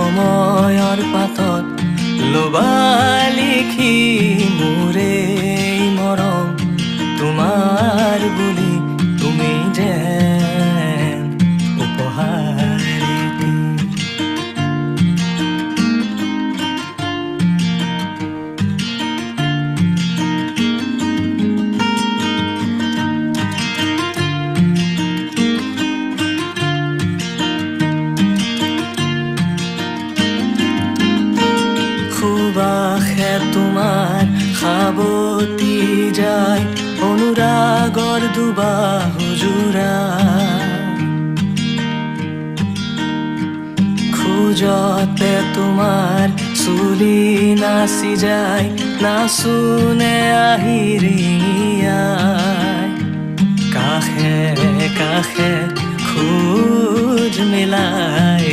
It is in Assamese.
সময়ৰ পাতত লবা লিখি মোৰে মৰম তোমাৰ বুলি তুমি যেন উপহাৰ এটি সুবাসে তোমাৰ সাৱটি যায় অনুৰাগৰ দুবাহু জোৰা খোজতে তোমাৰ চুলি নাচি যায় নাচোনে আহিৰিয়াই কাষে কাষে খোজ মিলাই